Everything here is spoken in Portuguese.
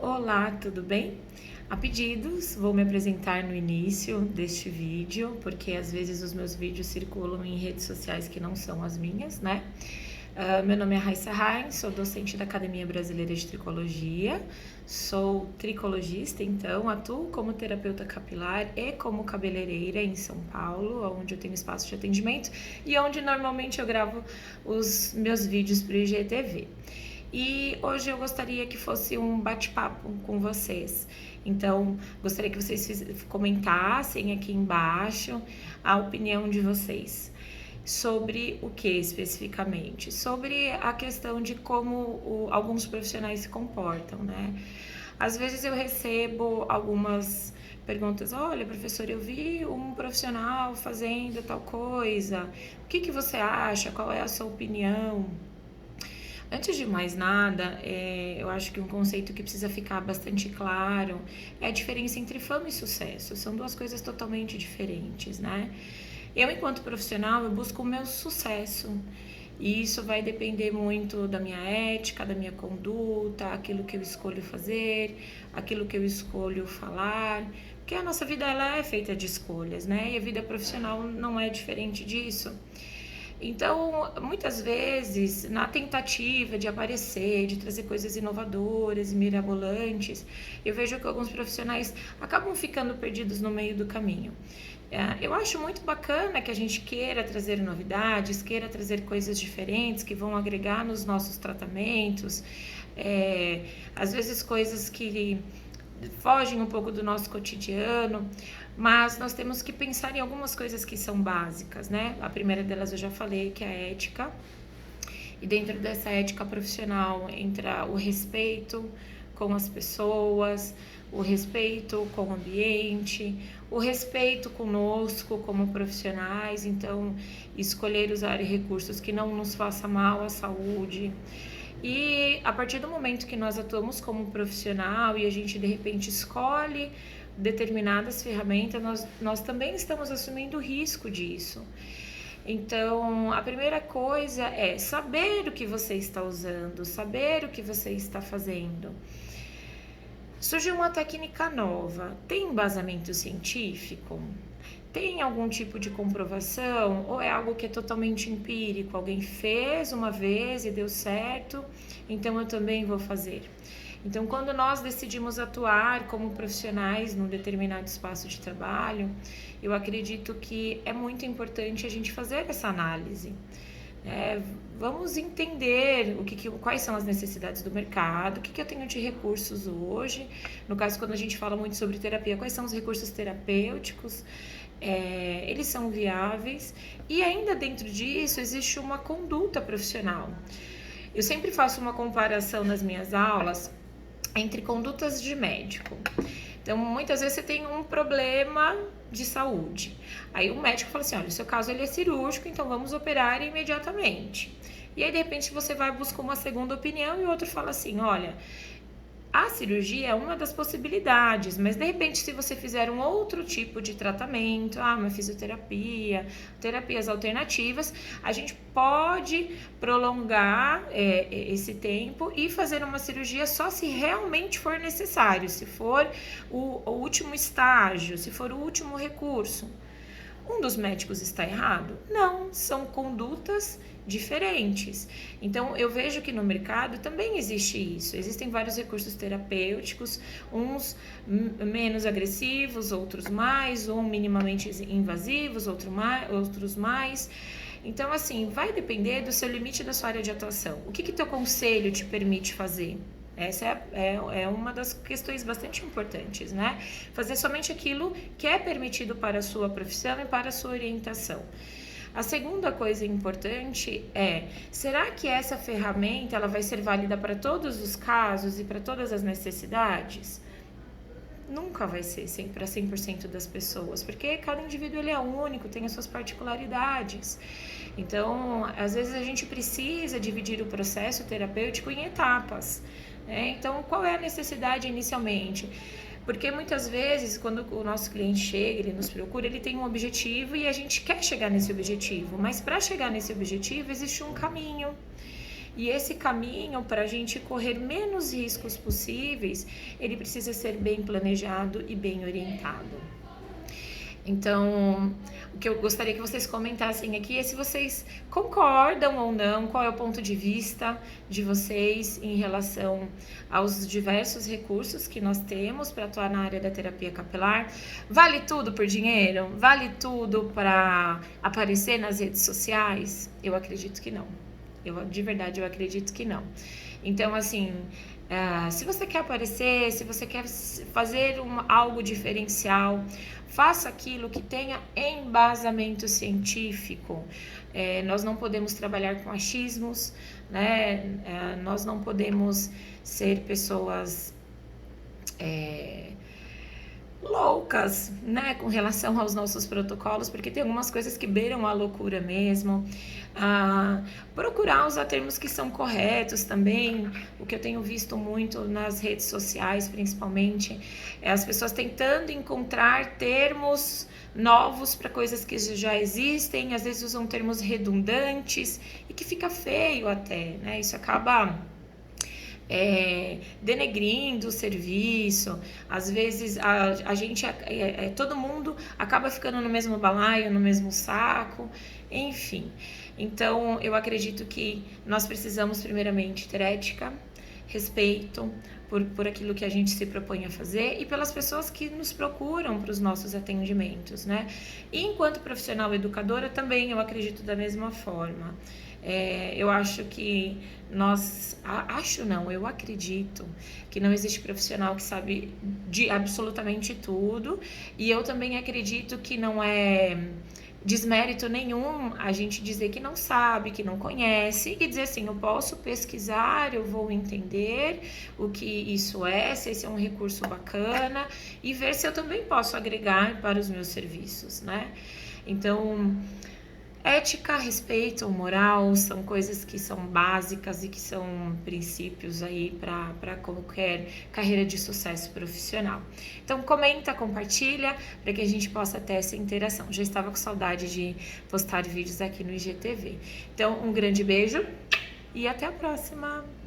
Olá, tudo bem? A pedidos, vou me apresentar no início deste vídeo, porque às vezes os meus vídeos circulam em redes sociais que não são as minhas, né? Meu nome é Raissa Rain, sou docente da Academia Brasileira de Tricologia, sou tricologista, então atuo como terapeuta capilar e como cabeleireira em São Paulo, onde eu tenho espaço de atendimento e onde normalmente eu gravo os meus vídeos para o IGTV. E hoje eu gostaria que fosse um bate-papo com vocês. Então, gostaria que vocês comentassem aqui embaixo a opinião de vocês. Sobre o que especificamente? Sobre a questão de como alguns profissionais se comportam, né? Às vezes eu recebo algumas perguntas: olha, professor, eu vi um profissional fazendo tal coisa, o que você acha? Qual é a sua opinião? Antes de mais nada, eu acho que um conceito que precisa ficar bastante claro é a diferença entre fama e sucesso. São duas coisas totalmente diferentes, né? Eu, enquanto profissional, eu busco o meu sucesso. E isso vai depender muito da minha ética, da minha conduta, aquilo que eu escolho fazer, aquilo que eu escolho falar. Porque a nossa vida ela é feita de escolhas, né? E a vida profissional não é diferente disso. Então, muitas vezes, na tentativa de aparecer, de trazer coisas inovadoras e mirabolantes, eu vejo que alguns profissionais acabam ficando perdidos no meio do caminho. Eu acho muito bacana que a gente queira trazer novidades, queira trazer coisas diferentes que vão agregar nos nossos tratamentos, às vezes coisas que fogem um pouco do nosso cotidiano, mas nós temos que pensar em algumas coisas que são básicas, né? A primeira delas eu já falei, que é a ética, e dentro dessa ética profissional entra o respeito com as pessoas, o respeito com o ambiente, o respeito conosco como profissionais, então escolher usar recursos que não nos façam mal à saúde. E a partir do momento que nós atuamos como profissional e a gente de repente escolhe determinadas ferramentas, nós também estamos assumindo o risco disso. Então, a primeira coisa é saber o que você está usando, saber o que você está fazendo. Surgiu uma técnica nova, tem embasamento científico? Tem algum tipo de comprovação ou é algo que é totalmente empírico? Alguém fez uma vez e deu certo, então eu também vou fazer. Então, quando nós decidimos atuar como profissionais num determinado espaço de trabalho, eu acredito que é muito importante a gente fazer essa análise. Vamos entender quais são as necessidades do mercado, o que eu tenho de recursos hoje. No caso, quando a gente fala muito sobre terapia, quais são os recursos terapêuticos, eles são viáveis, e ainda dentro disso existe uma conduta profissional. Eu sempre faço uma comparação nas minhas aulas entre condutas de médico. Então, muitas vezes você tem um problema de saúde. Aí o médico fala assim, olha, o seu caso ele é cirúrgico, então vamos operar imediatamente. E aí, de repente, você vai buscar uma segunda opinião e o outro fala assim, olha, a cirurgia é uma das possibilidades, mas de repente se você fizer um outro tipo de tratamento, uma fisioterapia, terapias alternativas, a gente pode prolongar esse tempo e fazer uma cirurgia só se realmente for necessário, se for o último estágio, se for o último recurso. Um dos médicos está errado? Não, são condutas diferentes. Então, eu vejo que no mercado também existe isso. Existem vários recursos terapêuticos, menos agressivos, outros mais, ou minimamente invasivos, outros mais. Então, assim, vai depender do seu limite da sua área de atuação. O que teu conselho te permite fazer? Essa é uma das questões bastante importantes, né? Fazer somente aquilo que é permitido para a sua profissão e para a sua orientação. A segunda coisa importante é, será que essa ferramenta ela vai ser válida para todos os casos e para todas as necessidades? Nunca vai ser para 100% das pessoas, porque cada indivíduo ele é único, tem as suas particularidades. Então, às vezes a gente precisa dividir o processo terapêutico em etapas. Então, qual é a necessidade inicialmente? Porque muitas vezes, quando o nosso cliente chega, ele nos procura, ele tem um objetivo e a gente quer chegar nesse objetivo. Mas para chegar nesse objetivo, existe um caminho. E esse caminho, para a gente correr menos riscos possíveis, ele precisa ser bem planejado e bem orientado. Então, o que eu gostaria que vocês comentassem aqui é se vocês concordam ou não, qual é o ponto de vista de vocês em relação aos diversos recursos que nós temos para atuar na área da terapia capilar. Vale tudo por dinheiro? Vale tudo para aparecer nas redes sociais? Eu acredito que não. De verdade, eu acredito que não. Então, assim, se você quer aparecer, se você quer fazer algo diferencial, faça aquilo que tenha embasamento científico. Nós não podemos trabalhar com achismos, né? Nós não podemos ser pessoas loucas, né, com relação aos nossos protocolos, porque tem algumas coisas que beiram a loucura mesmo. Procurar usar termos que são corretos também. O que eu tenho visto muito nas redes sociais, principalmente, é as pessoas tentando encontrar termos novos para coisas que já existem, às vezes usam termos redundantes e que fica feio até, né? Isso acaba denegrindo o serviço. Às vezes a gente, todo mundo acaba ficando no mesmo balaio, no mesmo saco, enfim. Então, eu acredito que nós precisamos primeiramente ter ética, respeito por aquilo que a gente se propõe a fazer e pelas pessoas que nos procuram para os nossos atendimentos, né? E enquanto profissional educadora também eu acredito da mesma forma. Eu acho que eu acredito que não existe profissional que sabe de absolutamente tudo, e eu também acredito que não é desmérito nenhum a gente dizer que não sabe, que não conhece, e dizer assim, eu posso pesquisar, eu vou entender o que isso se esse é um recurso bacana, e ver se eu também posso agregar para os meus serviços, né? Então, ética, respeito, moral são coisas que são básicas e que são princípios aí para qualquer carreira de sucesso profissional. Então comenta, compartilha para que a gente possa ter essa interação. Já estava com saudade de postar vídeos aqui no IGTV. Então um grande beijo e até a próxima!